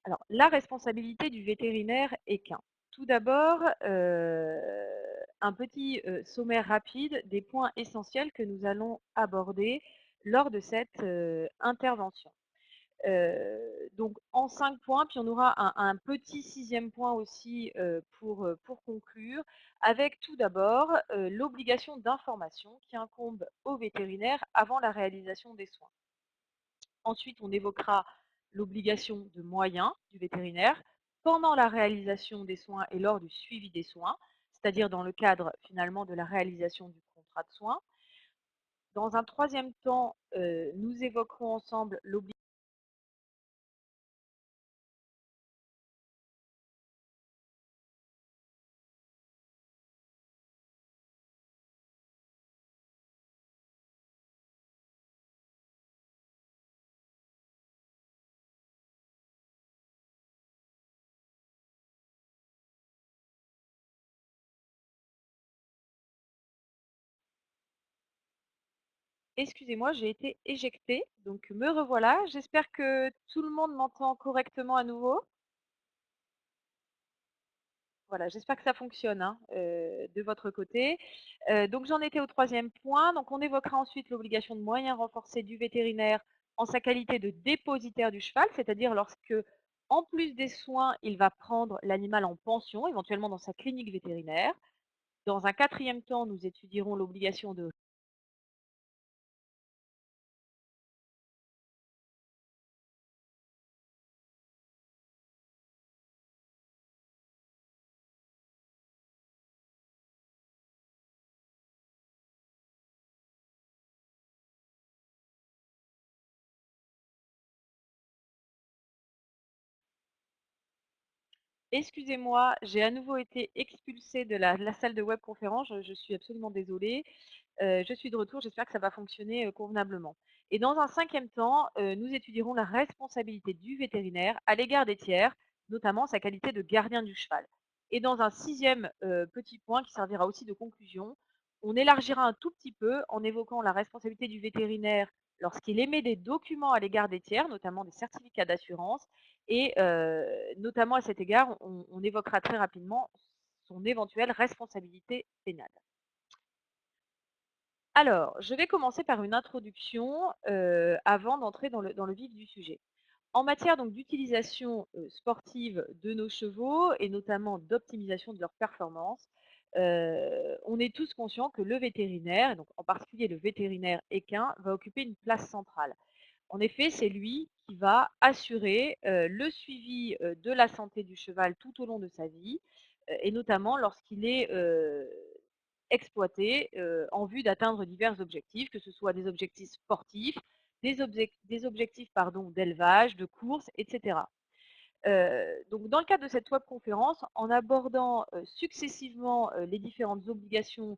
Alors, la responsabilité du vétérinaire est qu'un. Tout d'abord, un petit sommaire rapide des points essentiels que nous allons aborder lors de cette intervention. Donc en 5 points, puis on aura un petit sixième point aussi pour conclure, avec tout d'abord l'obligation d'information qui incombe au vétérinaire avant la réalisation des soins. Ensuite, on évoquera l'obligation de moyens du vétérinaire pendant la réalisation des soins et lors du suivi des soins, c'est-à-dire dans le cadre finalement de la réalisation du contrat de soins. Dans un troisième temps, nous évoquerons ensemble l'obligation. Excusez-moi, j'ai été éjectée, donc me revoilà. J'espère que tout le monde m'entend correctement à nouveau. Voilà, j'espère que ça fonctionne hein, de votre côté. Donc j'en étais au troisième point. Donc on évoquera ensuite l'obligation de moyens renforcés du vétérinaire en sa qualité de dépositaire du cheval, c'est-à-dire lorsque, en plus des soins, il va prendre l'animal en pension, éventuellement dans sa clinique vétérinaire. Dans un quatrième temps, nous étudierons l'obligation de. Excusez-moi, j'ai à nouveau été expulsée de la salle de webconférence, je suis absolument désolée. Je suis de retour, j'espère que ça va fonctionner convenablement. Et dans un cinquième temps, nous étudierons la responsabilité du vétérinaire à l'égard des tiers, notamment sa qualité de gardien du cheval. Et dans un sixième petit point qui servira aussi de conclusion, on élargira un tout petit peu en évoquant la responsabilité du vétérinaire lorsqu'il émet des documents à l'égard des tiers, notamment des certificats d'assurance, et notamment à cet égard, on évoquera très rapidement son éventuelle responsabilité pénale. Alors, je vais commencer par une introduction avant d'entrer dans le vif du sujet. En matière donc d'utilisation sportive de nos chevaux et notamment d'optimisation de leur performance, on est tous conscients que le vétérinaire, et donc en particulier le vétérinaire équin, va occuper une place centrale. En effet, c'est lui qui va assurer le suivi de la santé du cheval tout au long de sa vie, et notamment lorsqu'il est exploité en vue d'atteindre divers objectifs, que ce soit des objectifs sportifs, des objectifs d'élevage, de course, etc. Donc dans le cadre de cette webconférence, en abordant successivement les différentes obligations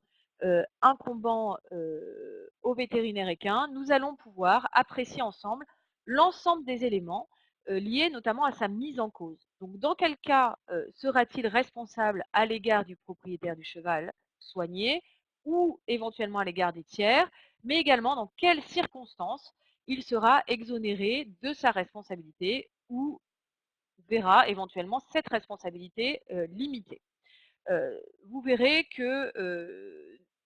incombant aux vétérinaires équins, nous allons pouvoir apprécier ensemble l'ensemble des éléments liés notamment à sa mise en cause. Donc dans quel cas sera-t-il responsable à l'égard du propriétaire du cheval soigné ou éventuellement à l'égard des tiers, mais également dans quelles circonstances il sera exonéré de sa responsabilité ou verra éventuellement cette responsabilité limitée. Vous verrez que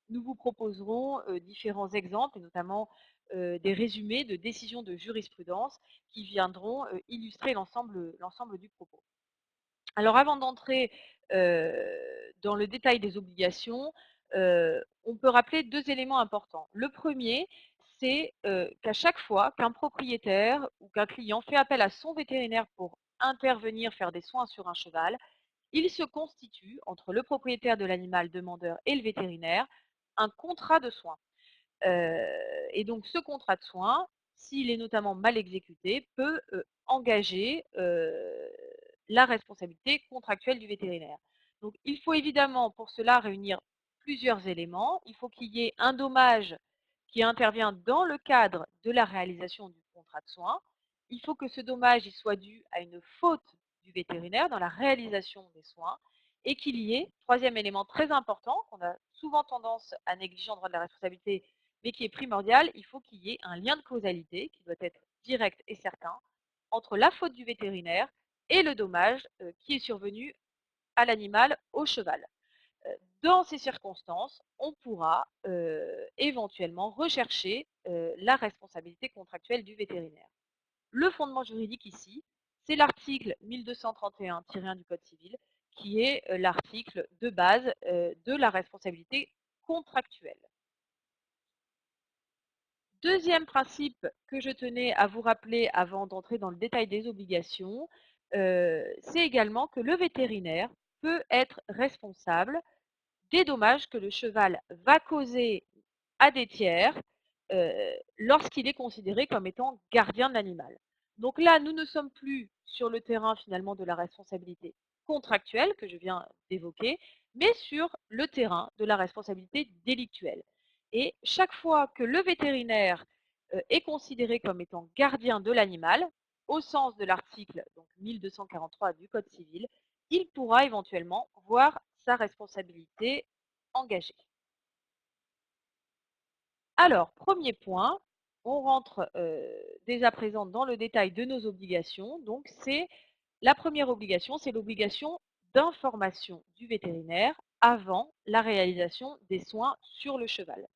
nous vous proposerons différents exemples, et notamment des résumés de décisions de jurisprudence qui viendront illustrer l'ensemble du propos. Alors avant d'entrer dans le détail des obligations, on peut rappeler 2 éléments importants. Le premier, c'est qu'à chaque fois qu'un propriétaire ou qu'un client fait appel à son vétérinaire pour intervenir, faire des soins sur un cheval, il se constitue, entre le propriétaire de l'animal demandeur et le vétérinaire, un contrat de soins. Et donc ce contrat de soins, s'il est notamment mal exécuté, peut engager la responsabilité contractuelle du vétérinaire. Donc il faut évidemment pour cela réunir plusieurs éléments. Il faut qu'il y ait un dommage qui intervient dans le cadre de la réalisation du contrat de soins. Il faut que ce dommage soit dû à une faute du vétérinaire dans la réalisation des soins et qu'il y ait, troisième élément très important, qu'on a souvent tendance à négliger en droit de la responsabilité, mais qui est primordial, il faut qu'il y ait un lien de causalité qui doit être direct et certain entre la faute du vétérinaire et le dommage qui est survenu à l'animal, au cheval. Dans ces circonstances, on pourra éventuellement rechercher la responsabilité contractuelle du vétérinaire. Le fondement juridique ici, c'est l'article 1231-1 du Code civil, qui est l'article de base de la responsabilité contractuelle. Deuxième principe que je tenais à vous rappeler avant d'entrer dans le détail des obligations, c'est également que le vétérinaire peut être responsable des dommages que le cheval va causer à des tiers lorsqu'il est considéré comme étant gardien de l'animal. Donc là, nous ne sommes plus sur le terrain finalement de la responsabilité contractuelle que je viens d'évoquer, mais sur le terrain de la responsabilité délictuelle. Et chaque fois que le vétérinaire est considéré comme étant gardien de l'animal, au sens de l'article 1243 du Code civil, il pourra éventuellement voir sa responsabilité engagée. Alors, premier point, on rentre dès à présent dans le détail de nos obligations. Donc, c'est la première obligation, c'est l'obligation d'information du vétérinaire avant la réalisation des soins sur le cheval.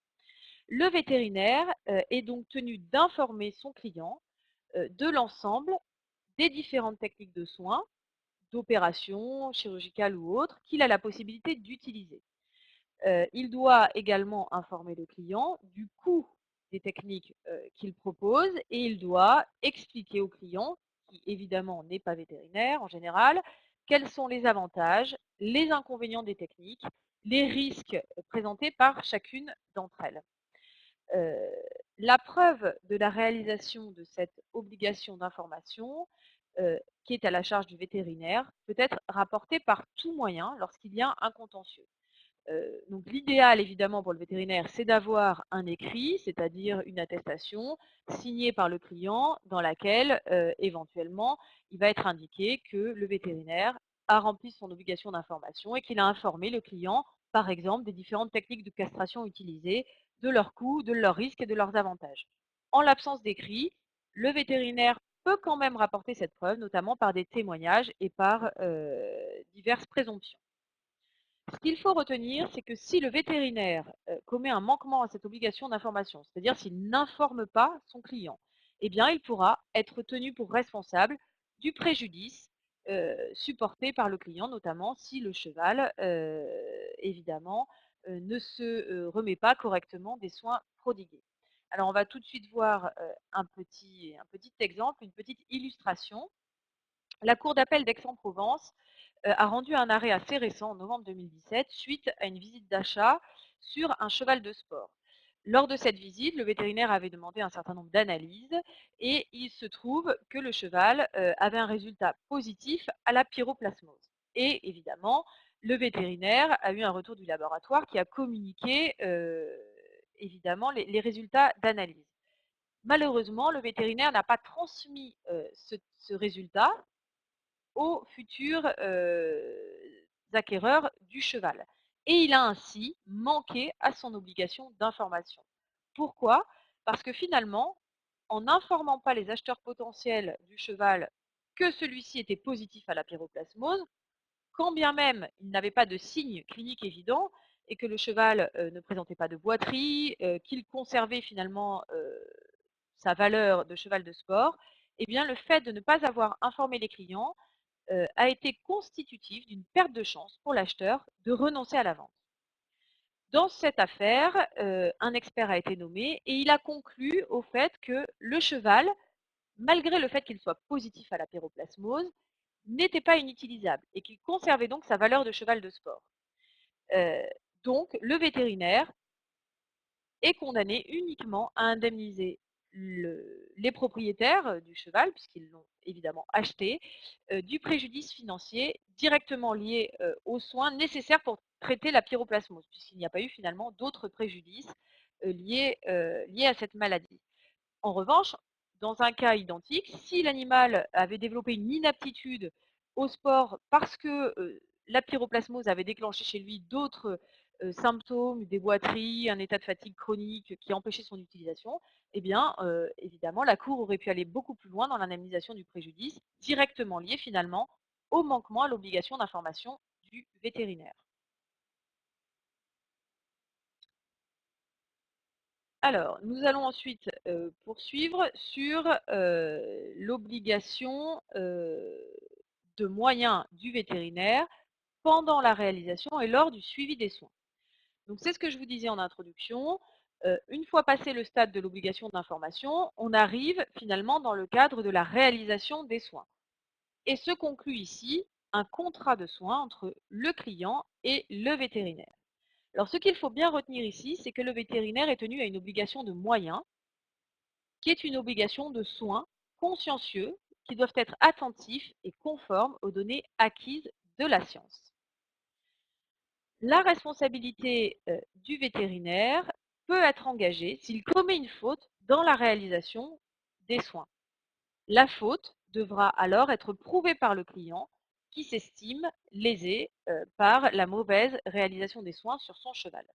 Le vétérinaire est donc tenu d'informer son client de l'ensemble des différentes techniques de soins, d'opérations chirurgicales ou autres, qu'il a la possibilité d'utiliser. Il doit également informer le client du coût des techniques qu'il propose et il doit expliquer au client, qui évidemment n'est pas vétérinaire en général, quels sont les avantages, les inconvénients des techniques, les risques présentés par chacune d'entre elles. La preuve de la réalisation de cette obligation d'information, qui est à la charge du vétérinaire, peut être rapportée par tout moyen lorsqu'il y a un contentieux. Donc l'idéal évidemment pour le vétérinaire, c'est d'avoir un écrit, c'est-à-dire une attestation signée par le client dans laquelle éventuellement il va être indiqué que le vétérinaire a rempli son obligation d'information et qu'il a informé le client, par exemple, des différentes techniques de castration utilisées, de leurs coûts, de leurs risques et de leurs avantages. En l'absence d'écrit, le vétérinaire peut quand même rapporter cette preuve, notamment par des témoignages et par diverses présomptions. Ce qu'il faut retenir, c'est que si le vétérinaire commet un manquement à cette obligation d'information, c'est-à-dire s'il n'informe pas son client, eh bien, il pourra être tenu pour responsable du préjudice supporté par le client, notamment si le cheval, évidemment, ne se remet pas correctement des soins prodigués. Alors, on va tout de suite voir un petit exemple, une petite illustration. La Cour d'appel d'Aix-en-Provence a rendu un arrêt assez récent, en novembre 2017, suite à une visite d'achat sur un cheval de sport. Lors de cette visite, le vétérinaire avait demandé un certain nombre d'analyses et il se trouve que le cheval avait un résultat positif à la pyroplasmose. Et évidemment, le vétérinaire a eu un retour du laboratoire qui a communiqué évidemment les résultats d'analyse. Malheureusement, le vétérinaire n'a pas transmis ce résultat aux futurs acquéreurs du cheval. Et il a ainsi manqué à son obligation d'information. Pourquoi? Parce que finalement, en n'informant pas les acheteurs potentiels du cheval que celui-ci était positif à la pyroplasmose, quand bien même il n'avait pas de signe clinique évident et que le cheval ne présentait pas de boiterie, qu'il conservait finalement sa valeur de cheval de sport, eh bien le fait de ne pas avoir informé les clients a été constitutif d'une perte de chance pour l'acheteur de renoncer à la vente. Dans cette affaire, un expert a été nommé et il a conclu au fait que le cheval, malgré le fait qu'il soit positif à la pyroplasmose, n'était pas inutilisable et qu'il conservait donc sa valeur de cheval de sport. Euh, donc, le vétérinaire est condamné uniquement à indemniser les propriétaires du cheval, puisqu'ils l'ont évidemment acheté, du préjudice financier directement lié aux soins nécessaires pour traiter la pyroplasmose, puisqu'il n'y a pas eu finalement d'autres préjudices liés à cette maladie. En revanche, dans un cas identique, si l'animal avait développé une inaptitude au sport parce que la pyroplasmose avait déclenché chez lui d'autres symptômes, des boiteries, un état de fatigue chronique qui empêchait son utilisation, eh bien, évidemment, la Cour aurait pu aller beaucoup plus loin dans l'indemnisation du préjudice, directement lié finalement au manquement à l'obligation d'information du vétérinaire. Alors, nous allons ensuite poursuivre sur l'obligation de moyens du vétérinaire pendant la réalisation et lors du suivi des soins. Donc, c'est ce que je vous disais en introduction. Une fois passé le stade de l'obligation d'information, on arrive finalement dans le cadre de la réalisation des soins. Et se conclut ici un contrat de soins entre le client et le vétérinaire. Alors, ce qu'il faut bien retenir ici, c'est que le vétérinaire est tenu à une obligation de moyens, qui est une obligation de soins consciencieux qui doivent être attentifs et conformes aux données acquises de la science. La responsabilité du vétérinaire peut être engagée s'il commet une faute dans la réalisation des soins. La faute devra alors être prouvée par le client qui s'estime lésé par la mauvaise réalisation des soins sur son cheval.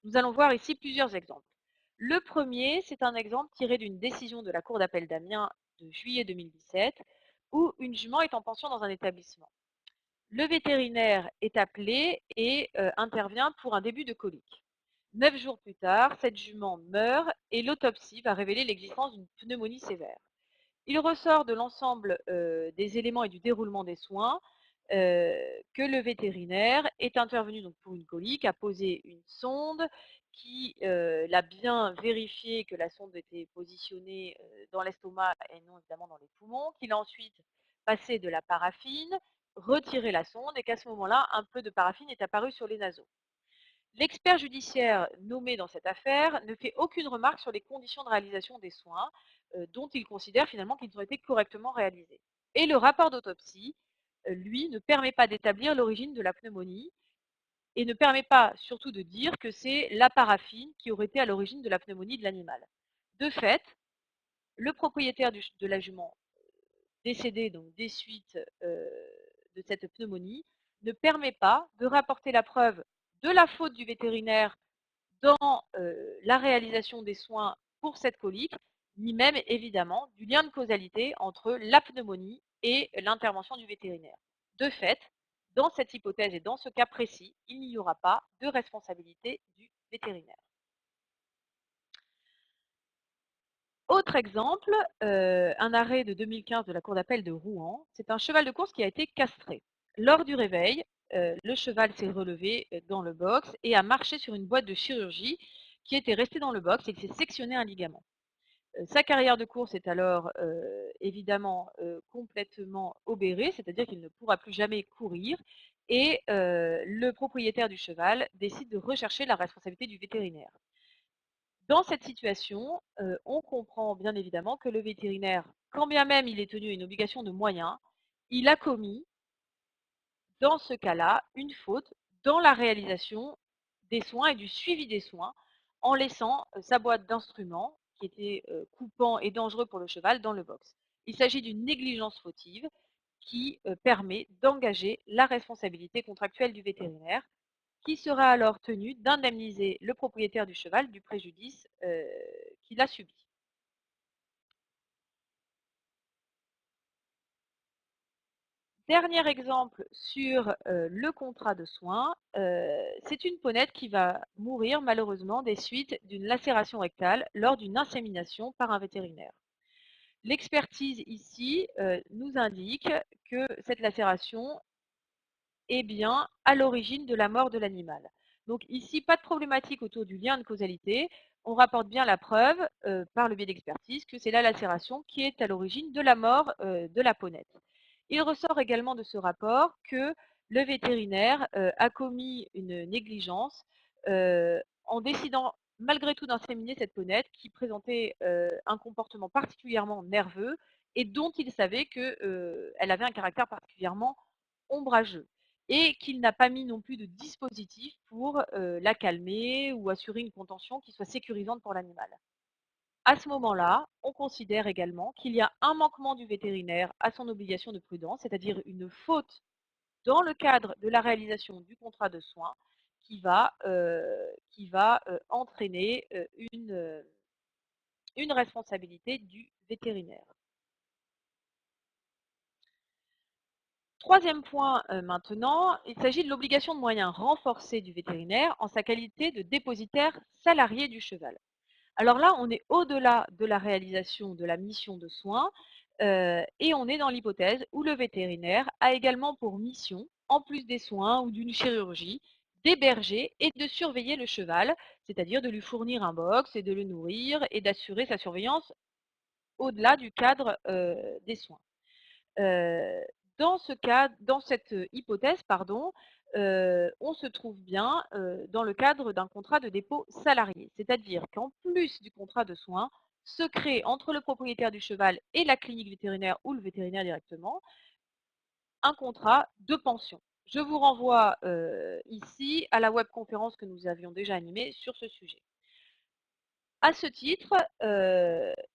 Nous allons voir ici plusieurs exemples. Le premier, c'est un exemple tiré d'une décision de la Cour d'appel d'Amiens de juillet 2017, où une jument est en pension dans un établissement. Le vétérinaire est appelé et intervient pour un début de colique. 9 jours plus tard, cette jument meurt et l'autopsie va révéler l'existence d'une pneumonie sévère. Il ressort de l'ensemble des éléments et du déroulement des soins que le vétérinaire est intervenu donc pour une colique, a posé une sonde, qui l'a bien vérifié que la sonde était positionnée dans l'estomac et non évidemment dans les poumons, qu'il a ensuite passé de la paraffine, retiré la sonde et qu'à ce moment-là, un peu de paraffine est apparu sur les naseaux. L'expert judiciaire nommé dans cette affaire ne fait aucune remarque sur les conditions de réalisation des soins, dont il considère finalement qu'ils ont été correctement réalisés. Et le rapport d'autopsie, lui, ne permet pas d'établir l'origine de la pneumonie et ne permet pas surtout de dire que c'est la paraffine qui aurait été à l'origine de la pneumonie de l'animal. De fait, le propriétaire de la jument décédée donc des suites de cette pneumonie ne permet pas de rapporter la preuve de la faute du vétérinaire dans la réalisation des soins pour cette colique, ni même évidemment du lien de causalité entre la pneumonie et l'intervention du vétérinaire. De fait, dans cette hypothèse et dans ce cas précis, il n'y aura pas de responsabilité du vétérinaire. Autre exemple, un arrêt de 2015 de la Cour d'appel de Rouen, c'est un cheval de course qui a été castré. Lors du réveil, le cheval s'est relevé dans le box et a marché sur une boîte de chirurgie qui était restée dans le box et il s'est sectionné un ligament. Sa carrière de course est alors évidemment complètement obérée, c'est-à-dire qu'il ne pourra plus jamais courir et le propriétaire du cheval décide de rechercher la responsabilité du vétérinaire. Dans cette situation, on comprend bien évidemment que le vétérinaire, quand bien même il est tenu à une obligation de moyens, il a commis, dans ce cas-là, une faute dans la réalisation des soins et du suivi des soins, en laissant sa boîte d'instruments, qui était coupant et dangereux pour le cheval, dans le box. Il s'agit d'une négligence fautive qui permet d'engager la responsabilité contractuelle du vétérinaire, qui sera alors tenu d'indemniser le propriétaire du cheval du préjudice qu'il a subi. Dernier exemple sur le contrat de soins, c'est une ponette qui va mourir malheureusement des suites d'une lacération rectale lors d'une insémination par un vétérinaire. L'expertise ici nous indique que cette lacération est bien à l'origine de la mort de l'animal. Donc ici, pas de problématique autour du lien de causalité. On rapporte bien la preuve, par le biais d'expertise, que c'est la lacération qui est à l'origine de la mort de la ponette. Il ressort également de ce rapport que le vétérinaire a commis une négligence en décidant malgré tout d'inséminer cette ponette qui présentait un comportement particulièrement nerveux et dont il savait qu'elle avait un caractère particulièrement ombrageux et qu'il n'a pas mis non plus de dispositif pour la calmer ou assurer une contention qui soit sécurisante pour l'animal. À ce moment-là, on considère également qu'il y a un manquement du vétérinaire à son obligation de prudence, c'est-à-dire une faute dans le cadre de la réalisation du contrat de soins qui va entraîner une responsabilité du vétérinaire. Troisième point maintenant, il s'agit de l'obligation de moyens renforcée du vétérinaire en sa qualité de dépositaire salarié du cheval. Alors là, on est au-delà de la réalisation de la mission de soins et on est dans l'hypothèse où le vétérinaire a également pour mission, en plus des soins ou d'une chirurgie, d'héberger et de surveiller le cheval, c'est-à-dire de lui fournir un box et de le nourrir et d'assurer sa surveillance au-delà du cadre des soins. Euh, dans cette hypothèse, pardon, on se trouve bien dans le cadre d'un contrat de dépôt salarié. C'est-à-dire qu'en plus du contrat de soins, se crée entre le propriétaire du cheval et la clinique vétérinaire ou le vétérinaire directement un contrat de pension. Je vous renvoie ici à la webconférence que nous avions déjà animée sur ce sujet. À ce titre,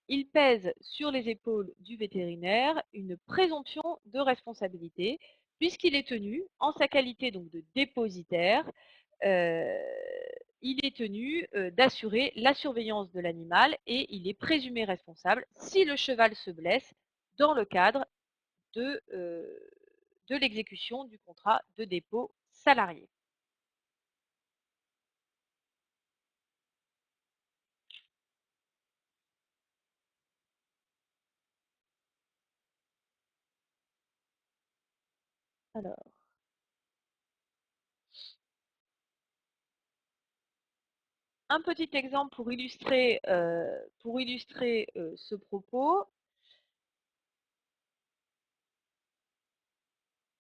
il pèse sur les épaules du vétérinaire une présomption de responsabilité, puisqu'il est tenu, en sa qualité donc de dépositaire, euh, il est tenu d'assurer la surveillance de l'animal et il est présumé responsable si le cheval se blesse dans le cadre de l'exécution du contrat de dépôt salarié. Alors, un petit exemple pour illustrer ce propos.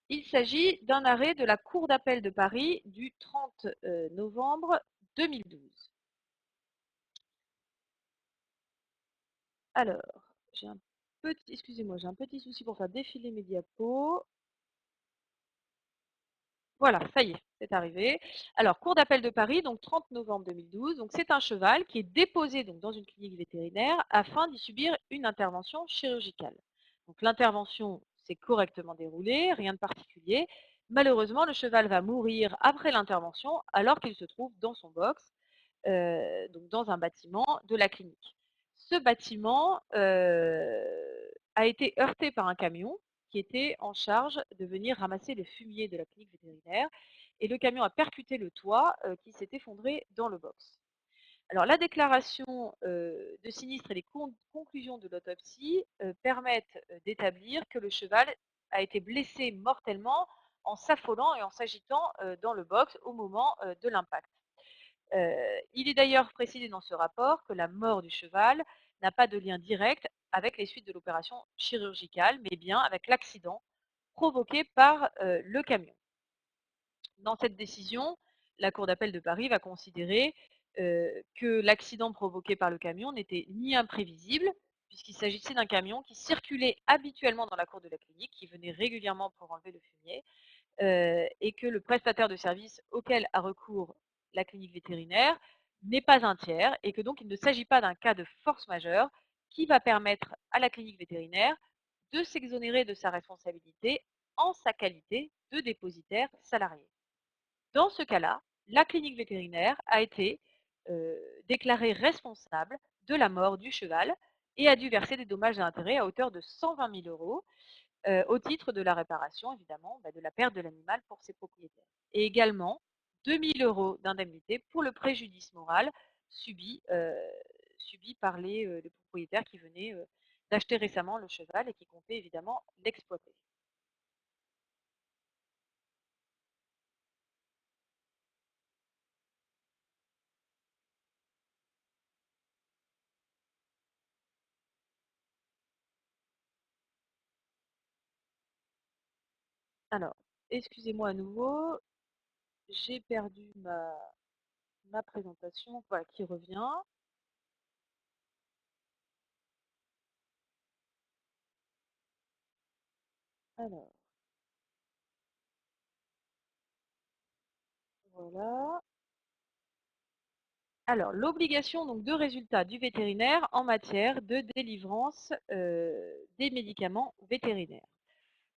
Il s'agit d'un arrêt de la Cour d'appel de Paris du 30 novembre 2012. Alors, excusez-moi, j'ai un petit souci pour faire défiler mes diapos. Voilà, ça y est, c'est arrivé. Alors, Cour d'appel de Paris, donc 30 novembre 2012. Donc, c'est un cheval qui est déposé donc, dans une clinique vétérinaire afin d'y subir une intervention chirurgicale. Donc, l'intervention s'est correctement déroulée, rien de particulier. Malheureusement, le cheval va mourir après l'intervention alors qu'il se trouve dans son box, donc dans un bâtiment de la clinique. Ce bâtiment a été heurté par un camion qui était en charge de venir ramasser le fumier de la clinique vétérinaire. Et le camion a percuté le toit qui s'est effondré dans le box. Alors la déclaration de sinistre et les conclusions de l'autopsie permettent d'établir que le cheval a été blessé mortellement en s'affolant et en s'agitant dans le box au moment de l'impact. Il est d'ailleurs précisé dans ce rapport que la mort du cheval n'a pas de lien direct avec les suites de l'opération chirurgicale, mais bien avec l'accident provoqué par le camion. Dans cette décision, la Cour d'appel de Paris va considérer que l'accident provoqué par le camion n'était ni imprévisible, puisqu'il s'agissait d'un camion qui circulait habituellement dans la cour de la clinique, qui venait régulièrement pour enlever le fumier, et que le prestataire de service auquel a recours la clinique vétérinaire n'est pas un tiers et que donc il ne s'agit pas d'un cas de force majeure qui va permettre à la clinique vétérinaire de s'exonérer de sa responsabilité en sa qualité de dépositaire salarié. Dans ce cas-là, la clinique vétérinaire a été déclarée responsable de la mort du cheval et a dû verser des dommages et intérêts à hauteur de 120 000 euros au titre de la réparation, évidemment, de la perte de l'animal pour ses propriétaires. Et également 2 000 euros d'indemnité pour le préjudice moral subi, par les propriétaires qui venaient d'acheter récemment le cheval et qui comptaient évidemment l'exploiter. Alors, excusez-moi à nouveau, j'ai perdu ma présentation, voilà, qui revient. Alors, voilà. Alors, l'obligation donc de résultat du vétérinaire en matière de délivrance des médicaments vétérinaires.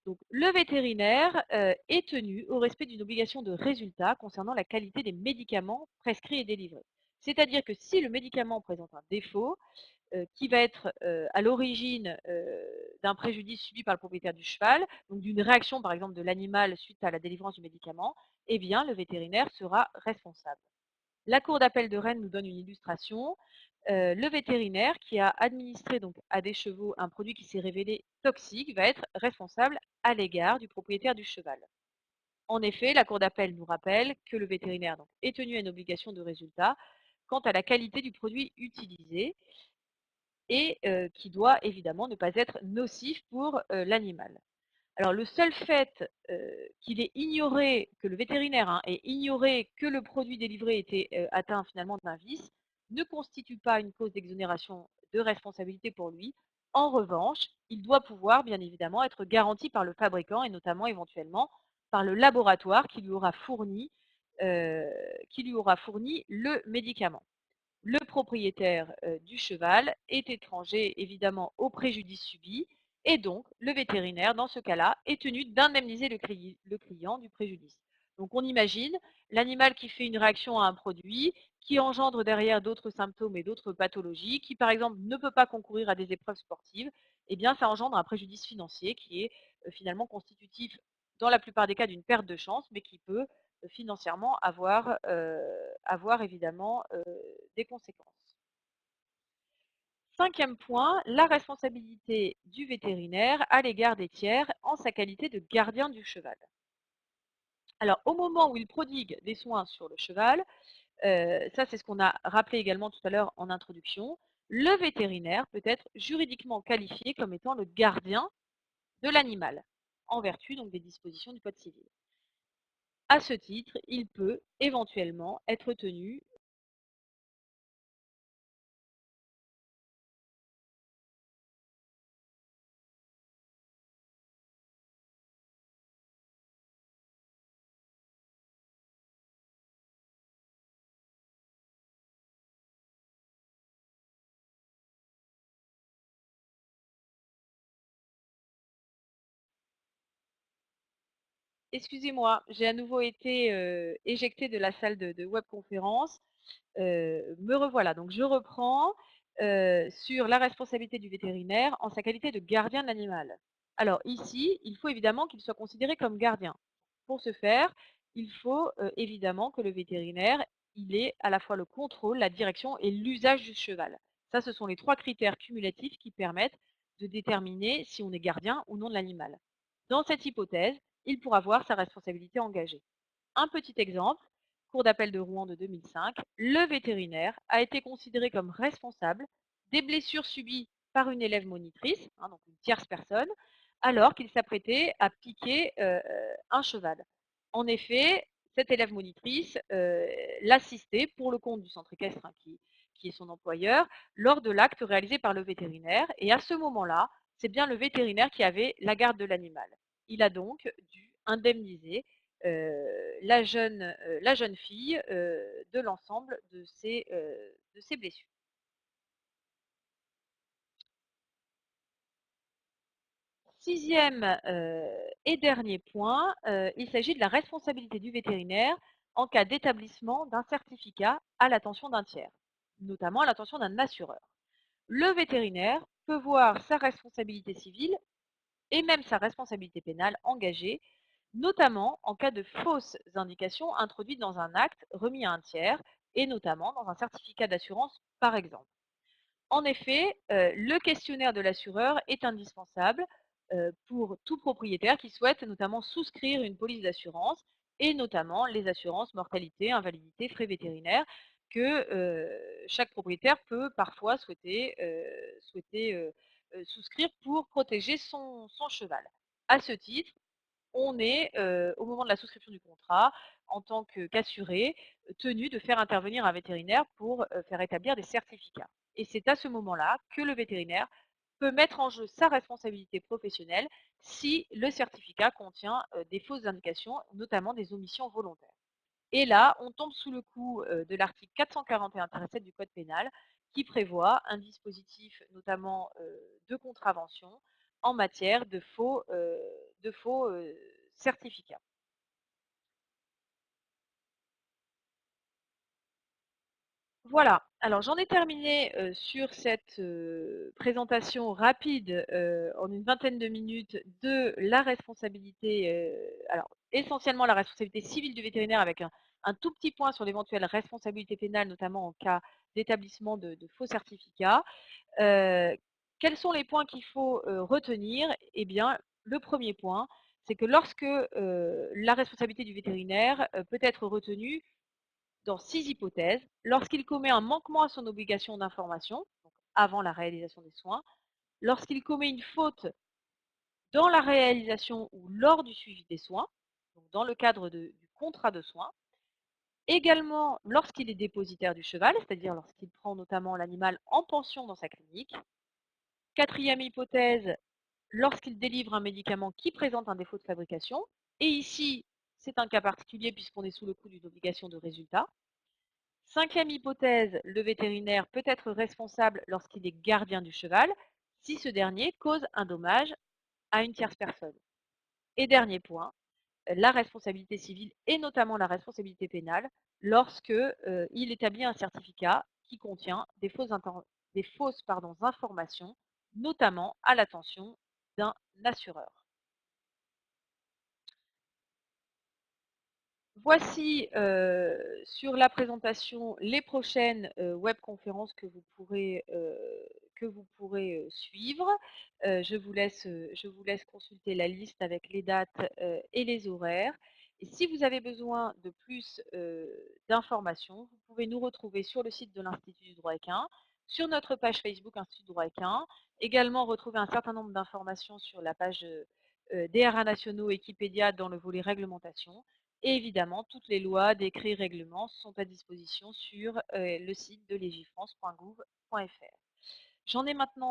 Donc, le vétérinaire est tenu au respect d'une obligation de résultat concernant la qualité des médicaments prescrits et délivrés. C'est-à-dire que si le médicament présente un défaut qui va être à l'origine d'un préjudice subi par le propriétaire du cheval, donc d'une réaction par exemple de l'animal suite à la délivrance du médicament, eh bien le vétérinaire sera responsable. La cour d'appel de Rennes nous donne une illustration. Le vétérinaire qui a administré donc à des chevaux un produit qui s'est révélé toxique va être responsable à l'égard du propriétaire du cheval. En effet, la cour d'appel nous rappelle que le vétérinaire donc, est tenu à une obligation de résultat quant à la qualité du produit utilisé et qui doit évidemment ne pas être nocif pour l'animal. Alors le seul fait qu'il ait ignoré, que le vétérinaire ait ignoré que le produit délivré était atteint finalement d'un vice, ne constitue pas une cause d'exonération de responsabilité pour lui. En revanche, il doit pouvoir bien évidemment être garanti par le fabricant et notamment éventuellement par le laboratoire qui lui aura fourni le médicament. Le propriétaire du cheval est étranger évidemment au préjudice subi et donc le vétérinaire dans ce cas-là est tenu d'indemniser le client du préjudice. Donc on imagine l'animal qui fait une réaction à un produit, qui engendre derrière d'autres symptômes et d'autres pathologies, qui par exemple ne peut pas concourir à des épreuves sportives, eh bien ça engendre un préjudice financier qui est finalement constitutif dans la plupart des cas d'une perte de chance, mais qui peut financièrement avoir évidemment des conséquences. Cinquième point, la responsabilité du vétérinaire à l'égard des tiers en sa qualité de gardien du cheval. Alors, au moment où il prodigue des soins sur le cheval, ça c'est ce qu'on a rappelé également tout à l'heure en introduction, le vétérinaire peut être juridiquement qualifié comme étant le gardien de l'animal, en vertu donc des dispositions du Code civil. À ce titre, il peut éventuellement être tenu. Excusez-moi, j'ai à nouveau été éjectée de la salle de webconférence. Me revoilà. Donc je reprends sur la responsabilité du vétérinaire en sa qualité de gardien de l'animal. Alors ici, il faut évidemment qu'il soit considéré comme gardien. Pour ce faire, il faut évidemment que le vétérinaire, il ait à la fois le contrôle, la direction et l'usage du cheval. Ça, ce sont les trois critères cumulatifs qui permettent de déterminer si on est gardien ou non de l'animal. Dans cette hypothèse, il pourra voir sa responsabilité engagée. Un petit exemple, cour d'appel de Rouen de 2005, le vétérinaire a été considéré comme responsable des blessures subies par une élève monitrice, donc une tierce personne, alors qu'il s'apprêtait à piquer un cheval. En effet, cette élève monitrice l'assistait pour le compte du centre équestre qui est son employeur lors de l'acte réalisé par le vétérinaire. Et à ce moment-là, c'est bien le vétérinaire qui avait la garde de l'animal. Il a donc dû indemniser la jeune fille de l'ensemble de ses blessures. Sixième et dernier point, il s'agit de la responsabilité du vétérinaire en cas d'établissement d'un certificat à l'attention d'un tiers, notamment à l'attention d'un assureur. Le vétérinaire peut voir sa responsabilité civile et même sa responsabilité pénale engagée, notamment en cas de fausses indications introduites dans un acte remis à un tiers et notamment dans un certificat d'assurance par exemple. En effet, le questionnaire de l'assureur est indispensable pour tout propriétaire qui souhaite notamment souscrire une police d'assurance et notamment les assurances mortalité, invalidité, frais vétérinaires que chaque propriétaire peut parfois souhaiter souscrire pour protéger son cheval. À ce titre, on est, au moment de la souscription du contrat, en tant qu'assuré, tenu de faire intervenir un vétérinaire pour faire établir des certificats. Et c'est à ce moment-là que le vétérinaire peut mettre en jeu sa responsabilité professionnelle si le certificat contient des fausses indications, notamment des omissions volontaires. Et là, on tombe sous le coup de l'article 441-7 du Code pénal qui prévoit un dispositif notamment de contravention en matière de faux certificats. Voilà, alors j'en ai terminé sur cette présentation rapide en une vingtaine de minutes de la responsabilité, alors essentiellement la responsabilité civile du vétérinaire avec un tout petit point sur l'éventuelle responsabilité pénale, notamment en cas d'établissement de faux certificats. Quels sont les points qu'il faut retenir? Eh bien, le premier point, c'est que lorsque la responsabilité du vétérinaire peut être retenue dans 6 hypothèses, lorsqu'il commet un manquement à son obligation d'information, avant la réalisation des soins, lorsqu'il commet une faute dans la réalisation ou lors du suivi des soins, donc dans le cadre du contrat de soins, également lorsqu'il est dépositaire du cheval, c'est-à-dire lorsqu'il prend notamment l'animal en pension dans sa clinique. Quatrième hypothèse, lorsqu'il délivre un médicament qui présente un défaut de fabrication, et ici, c'est un cas particulier puisqu'on est sous le coup d'une obligation de résultat. Cinquième hypothèse, le vétérinaire peut être responsable lorsqu'il est gardien du cheval, si ce dernier cause un dommage à une tierce personne. Et dernier point, la responsabilité civile et notamment la responsabilité pénale lorsque il établit un certificat qui contient des fausses informations, notamment à l'attention d'un assureur. Voici sur la présentation les prochaines webconférences que vous pourrez suivre. Je vous laisse consulter la liste avec les dates et les horaires. Et si vous avez besoin de plus d'informations, vous pouvez nous retrouver sur le site de l'Institut du droit équin, sur notre page Facebook Institut du droit équin, également retrouver un certain nombre d'informations sur la page des RA nationaux Wikipédia dans le volet réglementation. Et évidemment, toutes les lois, décrets, règlements sont à disposition sur le site de legifrance.gouv.fr. J'en ai maintenant